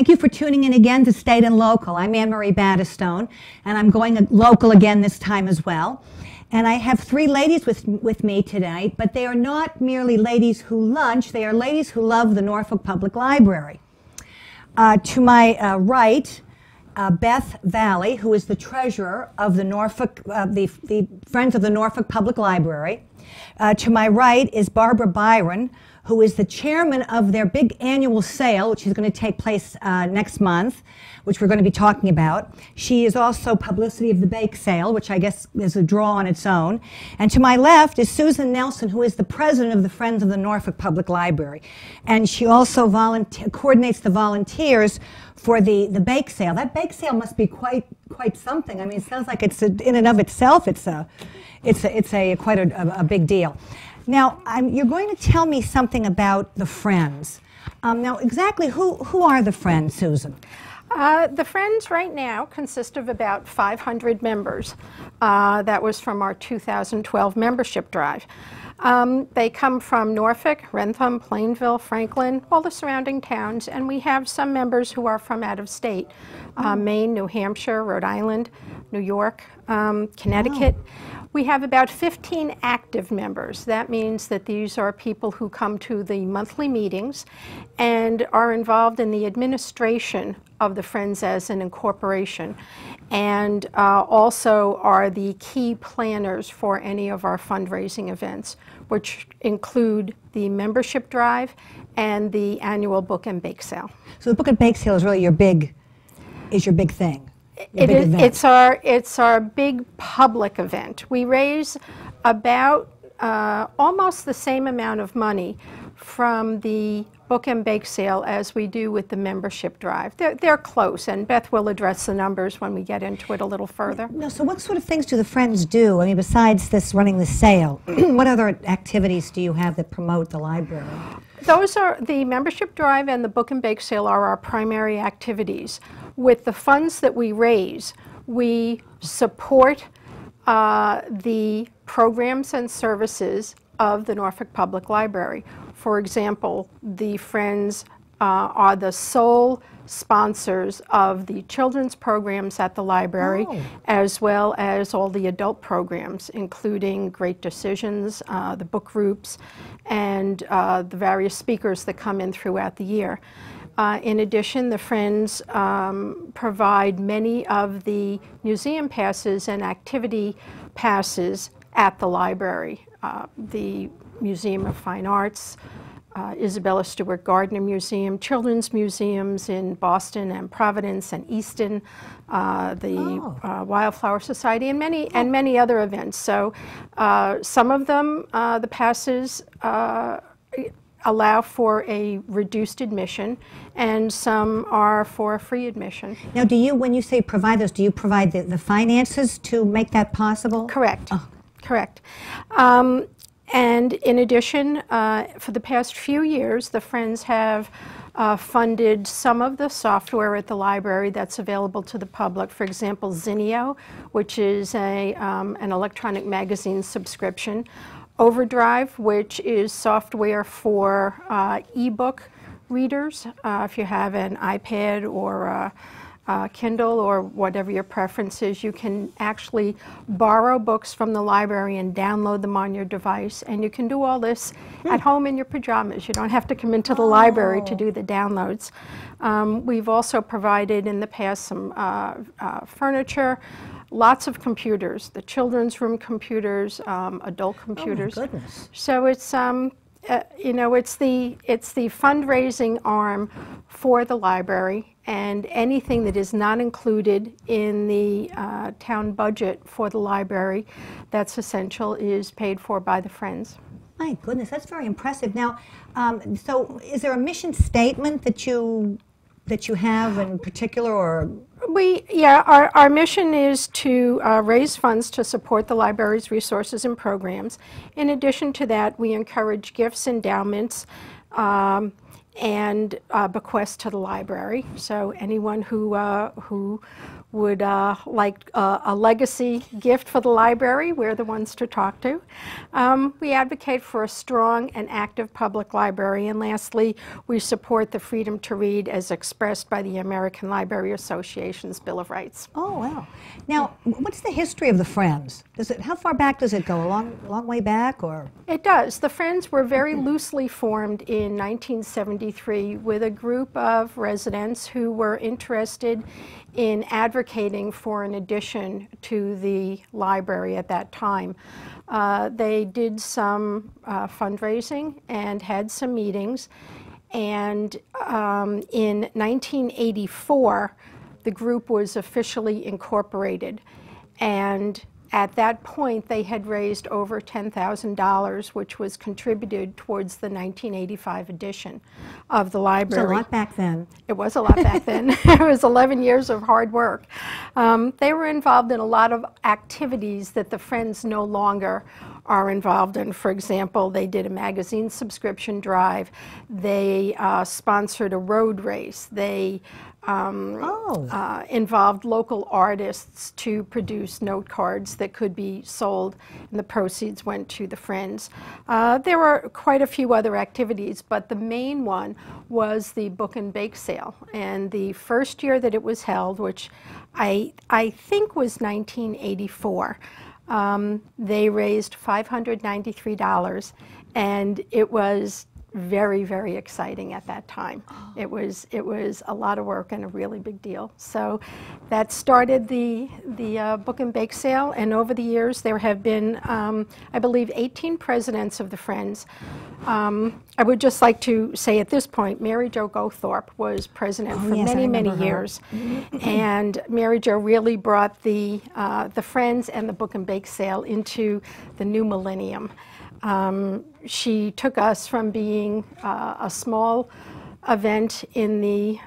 Thank you for tuning in again to State and Local. I'm Ann Marie Battistone, and I'm going local again this time as well. And I have three ladies with me today, but they are not merely ladies who lunch, they are ladies who love the Norfolk Public Library. To my right, Beth Valley, who is the treasurer of the Norfolk, the Friends of the Norfolk Public Library. To my right is Barbara Byron, who is the chairman of their big annual sale, which is going to take place next month, which we're going to be talking about. She is also publicity of the bake sale, which I guess is a draw on its own. And to my left is Susan Nelson, who is the president of the Friends of the Norfolk Public Library. And she also coordinates the volunteers for the bake sale. That bake sale must be quite something. I mean, it sounds like it's in and of itself, it's quite a big deal. Now, you're going to tell me something about the Friends. Now, exactly who are the Friends, Susan? The Friends right now consist of about 500 members. That was from our 2012 membership drive. They come from Norfolk, Wrentham, Plainville, Franklin, all the surrounding towns, and we have some members who are from out of state, Maine, New Hampshire, Rhode Island, New York, Connecticut. Oh. We have about 15 active members. That means that these are people who come to the monthly meetings and are involved in the administration of the Friends as an incorporation, and also are the key planners for any of our fundraising events, which include the membership drive and the annual book and bake sale. So the book and bake sale is really your big thing. It's our big public event. We raise about almost the same amount of money from the book and bake sale as we do with the membership drive. They're close, and Beth will address the numbers when we get into it a little further. No, so what sort of things do the Friends do? I mean, besides this running the sale, what other activities do you have that promote the library? Those are the membership drive and the book and bake sale are our primary activities. With the funds that we raise, we support the programs and services of the Norfolk Public Library. For example, the Friends are the sole sponsors of the children's programs at the library, as well as all the adult programs, including Great Decisions, the book groups, and the various speakers that come in throughout the year. In addition, the Friends provide many of the museum passes and activity passes at the library. The Museum of Fine Arts, Isabella Stewart Gardner Museum, children's museums in Boston and Providence and Easton, the Wildflower Society, and many other events. So some of them, the passes allow for a reduced admission, and some are for free admission. Now, when you say provide those, do you provide the finances to make that possible? Correct. Oh. Correct. And in addition, for the past few years, the Friends have funded some of the software at the library that's available to the public. For example, Zinio, which is an electronic magazine subscription. Overdrive, which is software for e-book readers. If you have an iPad or Kindle or whatever your preference is, you can actually borrow books from the library and download them on your device, and you can do all this at home in your pajamas. You don't have to come into the library to do the downloads. We've also provided in the past some furniture, lots of computers, the children's room computers, adult computers. Oh my goodness. So it's it's the fundraising arm for the library, and anything that is not included in the town budget for the library that's essential is paid for by the Friends. My goodness, that's very impressive. Now, so is there a mission statement that you have in particular, or? Our mission is to raise funds to support the library's resources and programs. In addition to that, we encourage gifts, endowments, and bequests to the library. So anyone who would like a legacy gift for the library, we're the ones to talk to. We advocate for a strong and active public library. And lastly, we support the freedom to read as expressed by the American Library Association's Bill of Rights. Oh, wow. Now, what's the history of the Friends? How far back does it go? A long way back, or? It does. The Friends were very loosely formed in 1973 with a group of residents who were interested in advocating for an addition to the library at that time. They did some fundraising and had some meetings, and in 1984 the group was officially incorporated, and at that point they had raised over $10,000, which was contributed towards the 1985 edition of the library. It was a lot back then. It was a lot back then. It was 11 years of hard work. They were involved in a lot of activities that the Friends no longer are involved in. For example, they did a magazine subscription drive. They sponsored a road race. They involved local artists to produce note cards that could be sold, and the proceeds went to the Friends. There were quite a few other activities, but the main one was the book and bake sale. And the first year that it was held, which I think was 1984, they raised $593, and it was very, very exciting at that time. Oh. It was a lot of work and a really big deal. So that started the book and bake sale, and over the years there have been, I believe, 18 presidents of the Friends. I would just like to say at this point, Mary Jo Gothorpe was president for many, many years, and Mary Jo really brought the Friends and the book and bake sale into the new millennium. She took us from being a small event in the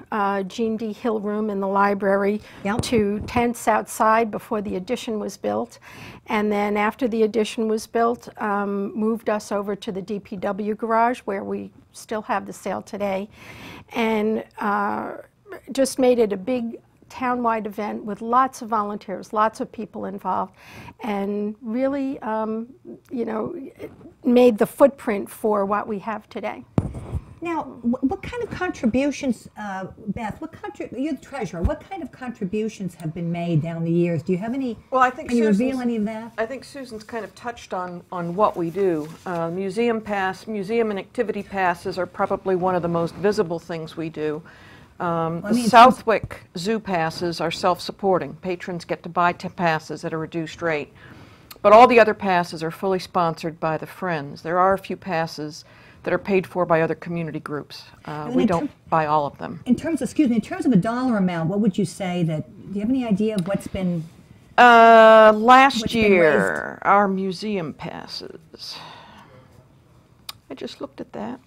Jean D. Hill room in the library to tents outside before the addition was built. And then after the addition was built, moved us over to the DPW garage where we still have the sale today, and just made it a big town-wide event with lots of volunteers, lots of people involved, and really, you know, made the footprint for what we have today. Now, what kind of contributions, Beth, you're the treasurer, what kind of contributions have been made down the years? Do you have any, well, I think can you reveal any of that? I think Susan's kind of touched on what we do. Museum and activity passes are probably one of the most visible things we do. The Southwick Zoo passes are self-supporting. Patrons get to buy passes at a reduced rate. But all the other passes are fully sponsored by the Friends. There are a few passes that are paid for by other community groups. We don't buy all of them. In terms of a dollar amount, what would you say do you have any idea of what's been last year, our museum passes, I just looked at that.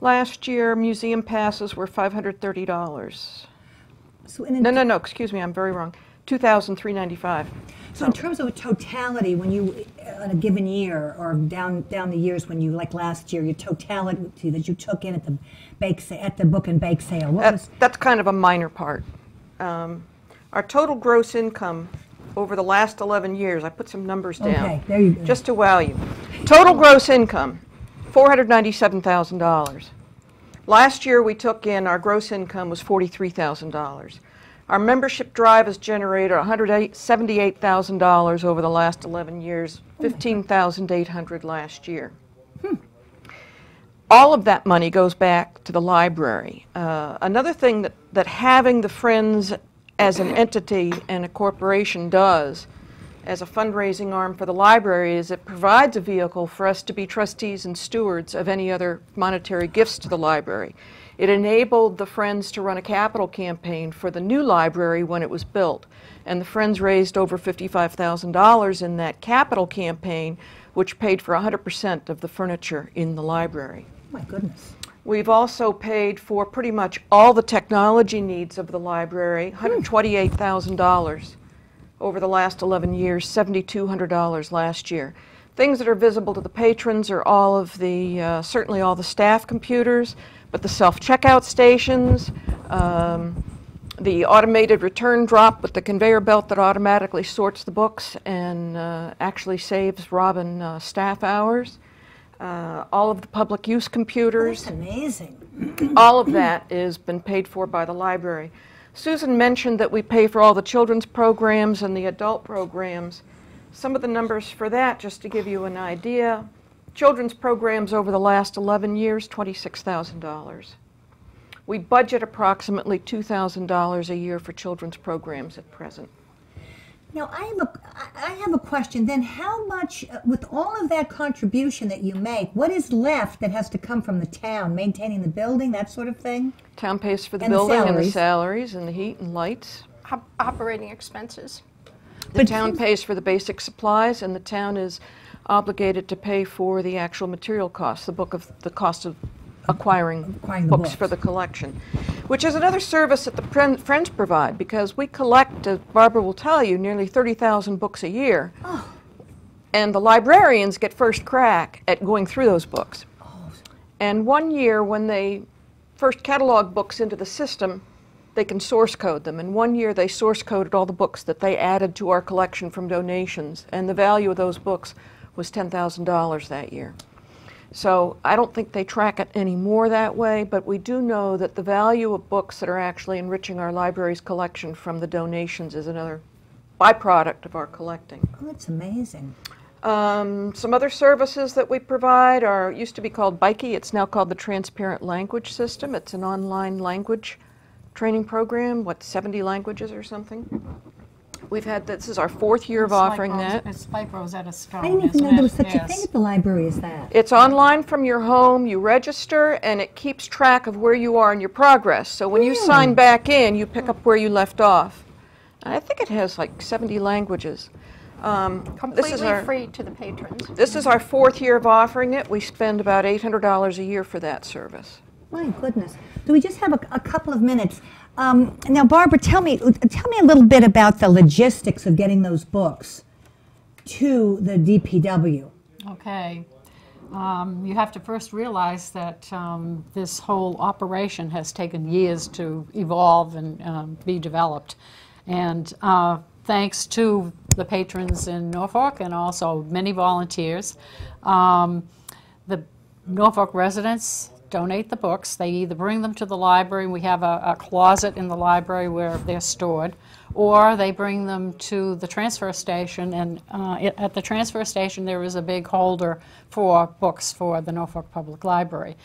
Last year, museum passes were $530. So no, excuse me, I'm very wrong. $2,395. So in terms of a totality, when you, on a given year, or down the years when you, like last year, your totality that you took in at the book and bake sale, that's kind of a minor part. Our total gross income over the last 11 years, I put some numbers down. Okay, there you go. Just to wow you. Total gross income, $497,000. Last year we took in, our gross income was $43,000. Our membership drive has generated $178,000 over the last 11 years, $15,800 last year. All of that money goes back to the library. Another thing that having the Friends as an entity and a corporation does as a fundraising arm for the library is it provides a vehicle for us to be trustees and stewards of any other monetary gifts to the library. It enabled the Friends to run a capital campaign for the new library when it was built, and the Friends raised over $55,000 in that capital campaign, which paid for 100% of the furniture in the library. Oh my goodness. We've also paid for pretty much all the technology needs of the library, $128,000 over the last 11 years, $7,200 last year. Things that are visible to the patrons are all of the, certainly all the staff computers, but the self-checkout stations, The automated return drop with the conveyor belt that automatically sorts the books and actually saves Robin staff hours. All of the public use computers. That's amazing. All of that has been paid for by the library. Susan mentioned that we pay for all the children's programs and the adult programs. Some of the numbers for that, just to give you an idea, children's programs over the last 11 years, $26,000. We budget approximately $2,000 a year for children's programs at present. Now, I have a question. Then how much, with all of that contribution that you make, what is left that has to come from the town? Maintaining the building, that sort of thing? Town pays for the And the building and the salaries. salaries and the heat and lights. Operating expenses. The town pays for the basic supplies, and the town is obligated to pay for the actual material costs, the cost of acquiring the books for the collection, which is another service that the Friends provide, because we collect, as Barbara will tell you, nearly 30,000 books a year. Oh. And the librarians get first crack at going through those books. Oh. And one year, when they first catalog books into the system, they can source code them. And one year they source coded all the books that they added to our collection from donations, and the value of those books was $10,000 that year. So I don't think they track it anymore that way, but we do know that the value of books that are actually enriching our library's collection from the donations is another byproduct of our collecting. Oh, that's amazing. Some other services that we provide used to be called BIKE. It's now called the Transparent Language System. It's an online language training program, 70 languages or something. We've had, this is our 4th year of offering that. It's like Rosetta Stone, I didn't even isn't know there was it? such a thing at the library as that. It's online from your home, you register, and it keeps track of where you are in your progress. So when you sign back in, you pick up where you left off. And I think it has like 70 languages. Completely free to the patrons. This is our 4th year of offering it. We spend about $800 a year for that service. My goodness. Do we just have a couple of minutes? Now, Barbara, tell me a little bit about the logistics of getting those books to the DPW. Okay. You have to first realize that this whole operation has taken years to evolve and be developed. And thanks to the patrons in Norfolk and also many volunteers, the Norfolk residents donate the books. They either bring them to the library, we have a closet in the library where they're stored, or they bring them to the transfer station, and at the transfer station there is a big holder for books for the Norfolk Public Library.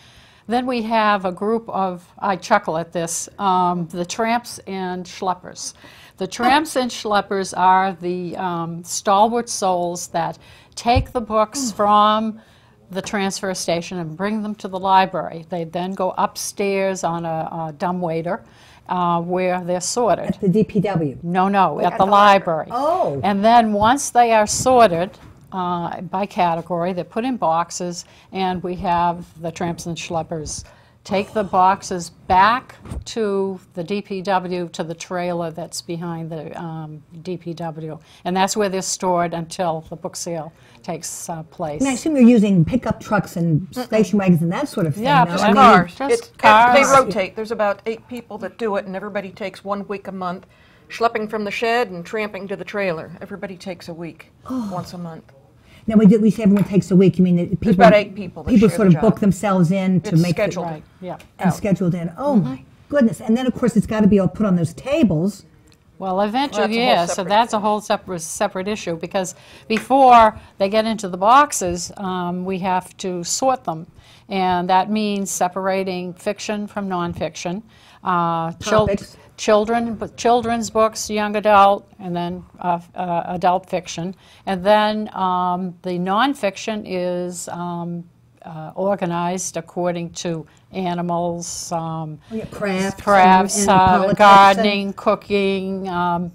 Then we have a group of, I chuckle at this, the tramps and schleppers. The tramps and schleppers are the stalwart souls that take the books from the transfer station and bring them to the library. They then go upstairs on a dumbwaiter where they're sorted. At the DPW? No, at the library. Oh. And then once they are sorted by category, they're put in boxes, and we have the tramps and schleppers take the boxes back to the DPW, to the trailer that's behind the DPW. And that's where they're stored until the book sale takes place. And I assume you're using pickup trucks and station wagons and that sort of thing. Yeah, no? just I mean, Cars. Just cars. They rotate. There's about 8 people that do it, and everybody takes 1 week a month, schlepping from the shed and tramping to the trailer. Everybody takes a week, once a month. Now, we say everyone takes a week. You mean that people? There's about 8 people that People share sort the of book job. themselves in to It's make scheduled. Right, yeah. and scheduled in. Oh my goodness! And then of course it's got to be all put on those tables. Well, eventually, Well, that's a whole yeah, so separate that's a whole separate issue, because before they get into the boxes, we have to sort them, and that means separating fiction from nonfiction, Topics. children's books, young adult, and then adult fiction, and then the nonfiction is organized according to animals, Crafts, and politics gardening, cooking,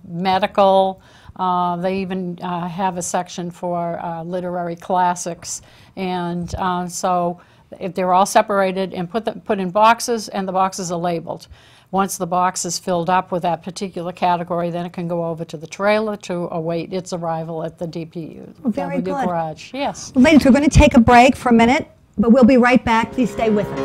medical. They even have a section for literary classics, and so if they're all separated and put in boxes, and the boxes are labeled. Once the box is filled up with that particular category, then it can go over to the trailer to await its arrival at the DPU. Very good. Garage. Yes. Well, ladies, we're going to take a break for a minute, but we'll be right back. Please stay with us.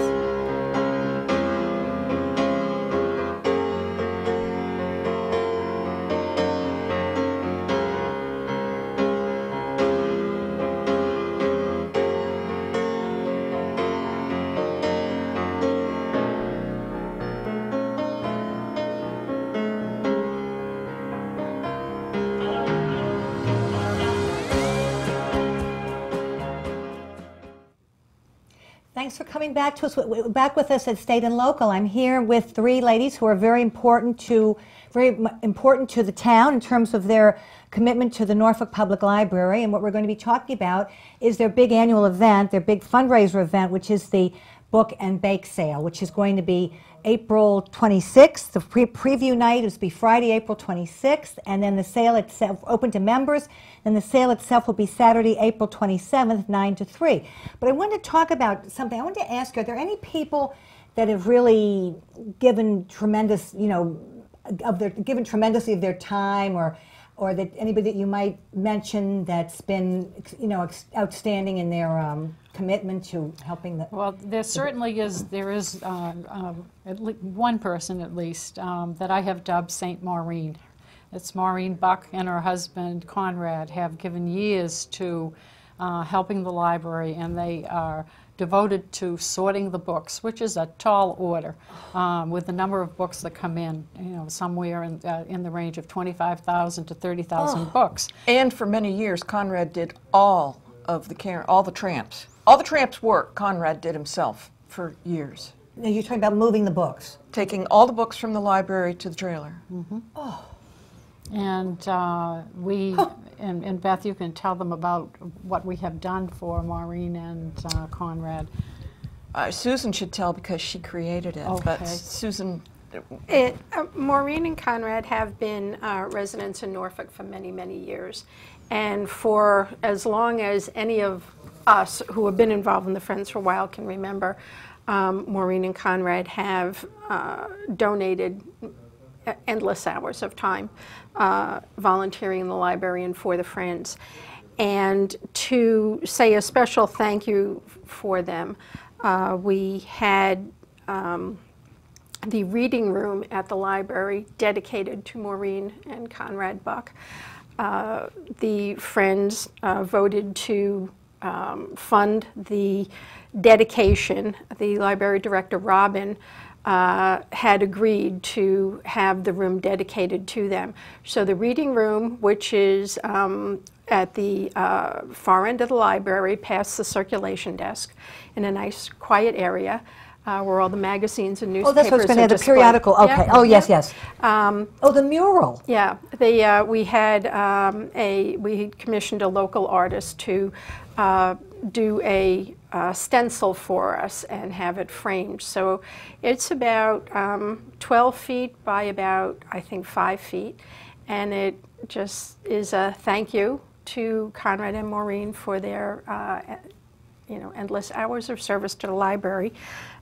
Thanks for coming back to us. Back with us at State and Local. I'm here with three ladies who are very important to the town in terms of their commitment to the Norfolk Public Library. And what we're going to be talking about is their big annual event, their big fundraiser event, which is the Book and Bake Sale, which is going to be April 26th. The preview night is be Friday, April 26th, and then the sale itself open to members. And the sale itself will be Saturday, April 27th, 9 to 3. But I wanted to talk about something. I wanted to ask you, are there any people that have really given tremendous, given tremendously of their time, or that anybody that you might mention that's been, outstanding in their commitment to helping the... Well, there certainly is. There is one person at least that I have dubbed Saint Maureen. It's Maureen Buck and her husband Conrad have given years to helping the library, and they are devoted to sorting the books, which is a tall order with the number of books that come in, somewhere in the range of 25,000 to 30,000 books. And for many years, Conrad did all the tramps. All the tramps' work Conrad did himself for years. Now you're talking about moving the books. Taking all the books from the library to the trailer. Mm-hmm. Oh. And and Beth, you can tell them about what we have done for Maureen and Conrad. Susan should tell because she created it. Okay. But Susan... Maureen and Conrad have been residents in Norfolk for many, many years. And for as long as any of us who have been involved in the Friends for a while can remember, Maureen and Conrad have donated endless hours of time volunteering in the library and for the Friends. And to say a special thank you for them, we had the reading room at the library dedicated to Maureen and Conrad Buck. The Friends voted to fund the dedication. The library director, Robin, had agreed to have the room dedicated to them. So the reading room, which is at the far end of the library, past the circulation desk, in a nice quiet area, where all the magazines and newspapers. Oh, that's what's going to have the displayed. periodical. Okay. Yeah. Oh, yes, yes. The mural. Yeah. We had commissioned a local artist to do a stencil for us and have it framed. So it's about 12 feet by about, I think, 5 feet, and it just is a thank you to Conrad and Maureen for their endless hours of service to the library,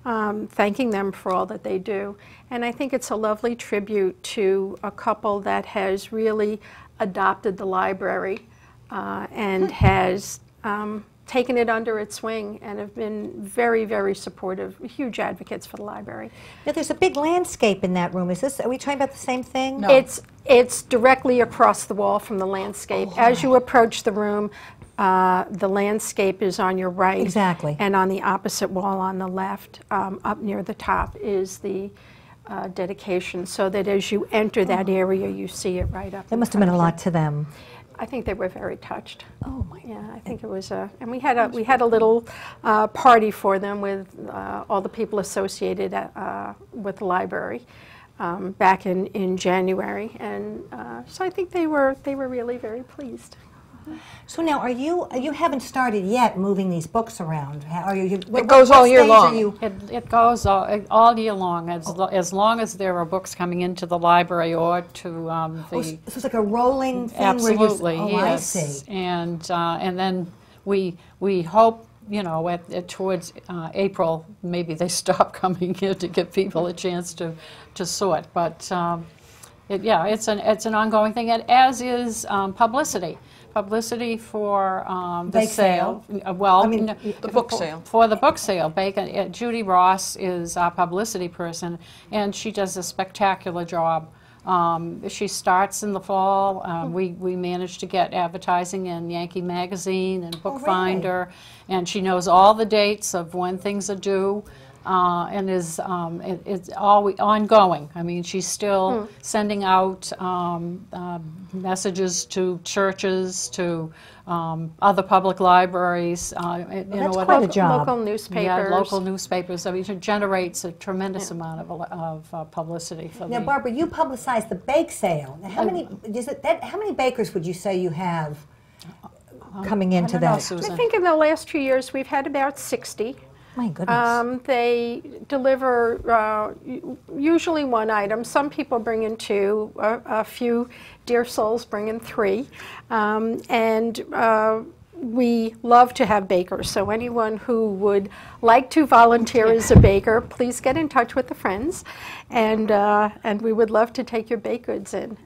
thanking them for all that they do. And I think it's a lovely tribute to a couple that has really adopted the library and has taken it under its wing and have been very, very supportive, huge advocates for the library. Now, there's a big landscape in that room. Are we talking about the same thing? No. It's directly across the wall from the landscape. As you approach the room, the landscape is on your right. Exactly. And on the opposite wall on the left, up near the top, is the dedication, so that as you enter that area, you see it right up. That must have been a lot to them. I think they were very touched. Oh my! Yeah, I think it was and we had a little party for them with all the people associated with the library back in January, and so I think they were really very pleased. So now, you haven't started yet moving these books around? Are you? It goes all year long. It goes all year long, as long as there are books coming into the library or to the... So it's like a rolling thing? Absolutely, where yes. I see. And then we hope, towards April, maybe they stop coming here to give people a chance to sort. But it's an ongoing thing, and as is publicity. Publicity for the Bake sale. The book sale. For the book sale. Judy Ross is our publicity person, and she does a spectacular job. She starts in the fall. We managed to get advertising in Yankee Magazine and Bookfinder, and she knows all the dates of when things are due. and it's always ongoing. I mean, she's still sending out messages to churches, to other public libraries. That's quite a job. Local newspapers. Yeah, local newspapers. I mean, it generates a tremendous amount of publicity for Now, Barbara, you publicize the bake sale. Now, how many bakers would you say you have coming into that? I think in the last 2 years we've had about 60. My goodness. They deliver usually one item. Some people bring in two. A few dear souls bring in three. We love to have bakers. So anyone who would like to volunteer as a baker, please get in touch with the Friends, and we would love to take your baked goods in.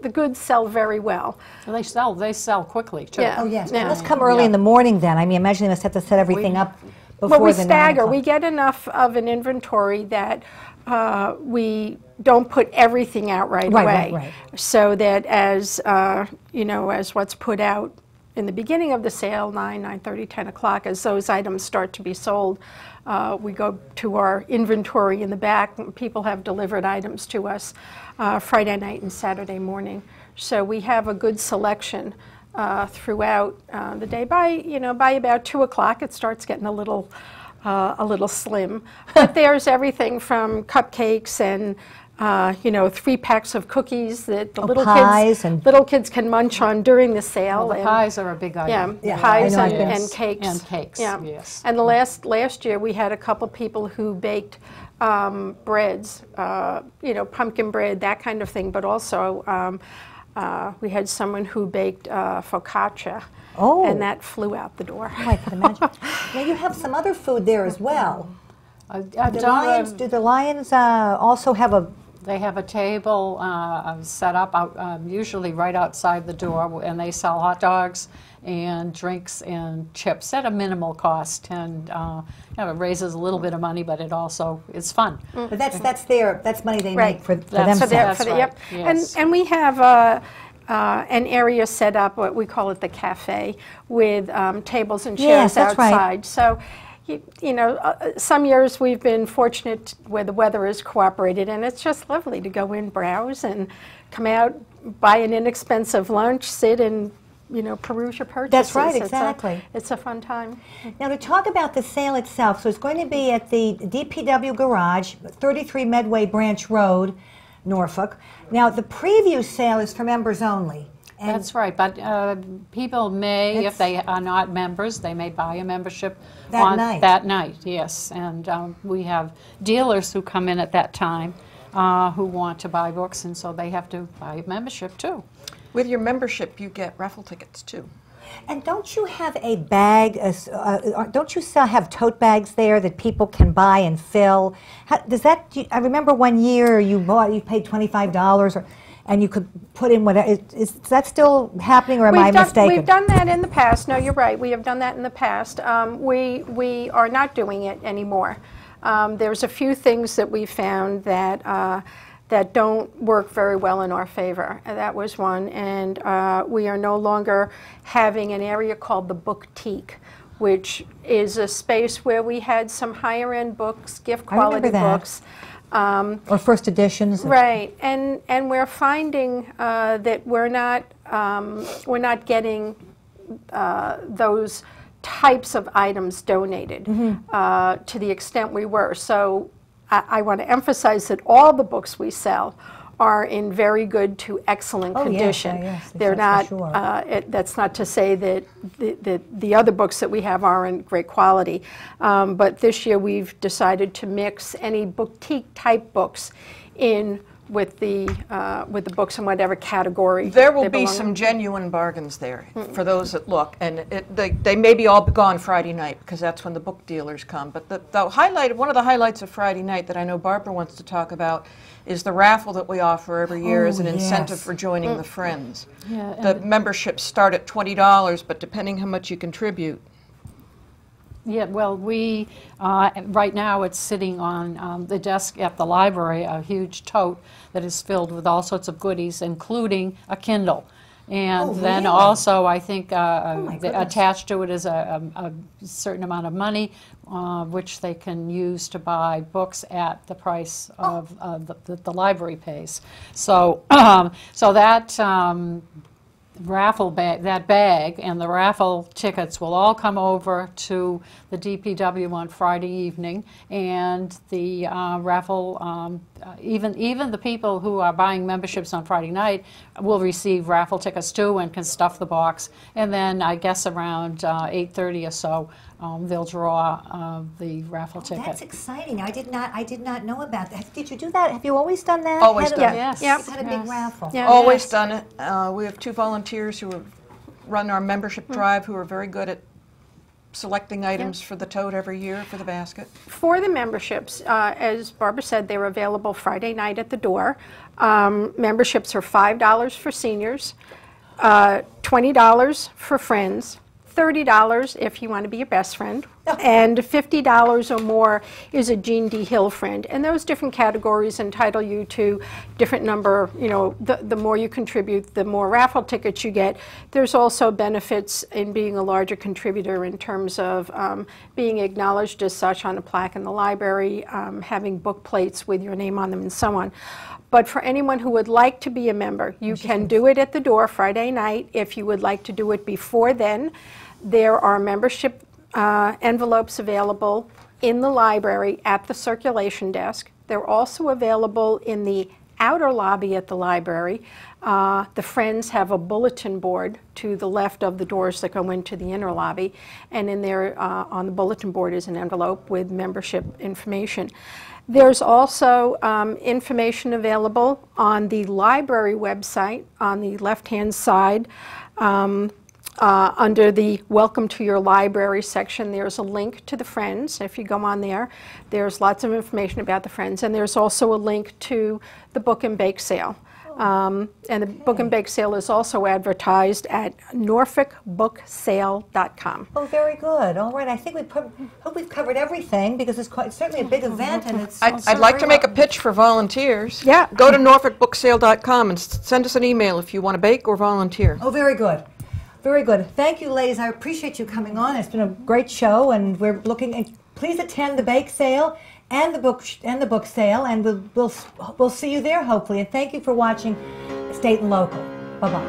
The goods sell very well. They sell quickly too. Yeah. Oh, yes. Yeah. They must come early in the morning then. I mean, imagine they must have to set everything up before Well, we the 9 stagger. o'clock. We get enough of an inventory that we don't put everything out right away. Right. So that as, as what's put out in the beginning of the sale, 9:30, 10 o'clock, as those items start to be sold, we go to our inventory in the back. People have delivered items to us Friday night and Saturday morning. So we have a good selection throughout the day. By about 2 o'clock, it starts getting a little slim. But there's everything from cupcakes and 3 packs of cookies that the little kids can munch on during the sale. Well, the pies are a big item. Yeah, pies I know, and cakes. And cakes, yeah. yes. And the last year we had a couple people who baked breads, pumpkin bread, that kind of thing. But also we had someone who baked focaccia. Oh. And that flew out the door. Oh, I can imagine. Now, you have some other food there as well. Do the Lions also have a... They have a table set up usually right outside the door, and they sell hot dogs and drinks and chips at a minimal cost, and it raises a little bit of money, but it also is fun. But that's money they Right. make for That's themselves. Yep. Yes. And we have an area set up, what we call it the cafe, with tables and chairs Yes, that's right. outside. So, some years we've been fortunate where the weather has cooperated, and it's just lovely to go in, browse, and come out, buy an inexpensive lunch, sit and peruse your purchases. That's right, exactly. It's a fun time. Now, to talk about the sale itself, so it's going to be at the DPW Garage, 33 Medway Branch Road, Norfolk. Now, the preview sale is for members only. And that's right, but people may, if they are not members, they may buy a membership that night, yes. And we have dealers who come in at that time who want to buy books, and so they have to buy a membership too. With your membership, you get raffle tickets too. And don't you have a bag, don't you have tote bags there that people can buy and fill? I remember one year you paid $25 and you could put in whatever. Is that still happening, or am I mistaken? We've done that in the past. No, you're right. We have done that in the past. We are not doing it anymore. There's a few things that we found that don't work very well in our favor. That was one. And we are no longer having an area called the Booktique, which is a space where we had some higher-end books, gift quality books. Or first editions. Right, and we're finding that we're not getting those types of items donated to the extent we were. So I want to emphasize that all the books we sell are in very good to excellent condition. Yes, They're not. Sure. That's not to say that the other books that we have are in great quality. But this year we've decided to mix any boutique type books in with the books in whatever category. There will be some genuine bargains there for those that look, and they may be all gone Friday night because that's when the book dealers come. But one of the highlights of Friday night that I know Barbara wants to talk about is the raffle that we offer every year as an incentive for joining the Friends. Yeah, the memberships start at $20, but depending how much you contribute. Yeah, well, we, right now it's sitting on the desk at the library, a huge tote that is filled with all sorts of goodies, including a Kindle. And Oh, then really? also, I think my goodness. attached to it is a certain amount of money, which they can use to buy books at the price of the library pays. So, so that raffle bag, that bag, and the raffle tickets will all come over to the DPW on Friday evening, and the raffle, even the people who are buying memberships on Friday night will receive raffle tickets too and can stuff the box. And then I guess around 8:30 or so, they'll draw the raffle ticket. That's exciting. I did not know about that. Did you do that? Have you always done that? Always Had a- done it. Yes. Yep. You've had a big Yes. raffle. Yeah. Always Yes. done it. We have 2 volunteers who run our membership drive who are very good at selecting items for the tote every year for the basket. For the memberships, as Barbara said, they're available Friday night at the door. Memberships are $5 for seniors, $20 for friends, $30 if you want to be your best friend, and $50 or more is a Jean D. Hill friend. And those different categories entitle you to different number, you know, the more you contribute, the more raffle tickets you get. There's also benefits in being a larger contributor in terms of being acknowledged as such on a plaque in the library, having book plates with your name on them and so on. But for anyone who would like to be a member, you can do it at the door Friday night. If you would like to do it before then, there are membership envelopes available in the library at the circulation desk. They're also available in the outer lobby at the library. The Friends have a bulletin board to the left of the doors that go into the inner lobby, and in there on the bulletin board is an envelope with membership information. There's also information available on the library website on the left-hand side. Under the Welcome to Your Library section, there's a link to the Friends. If you go on there, there's lots of information about the Friends, and there's also a link to the Book and Bake Sale. And the Book and Bake Sale is also advertised at norfolkbooksale.com. Oh, very good. All right. I think hope we've covered everything because it's certainly a big event, and it's. I'd like to make a pitch for volunteers. Yeah. Go to norfolkbooksale.com and send us an email if you want to bake or volunteer. Oh, very good. Very good. Thank you, ladies. I appreciate you coming on. It's been a great show, and we're looking. And please attend the bake sale and the book sale, and we'll see you there hopefully. And thank you for watching State and Local. Bye bye.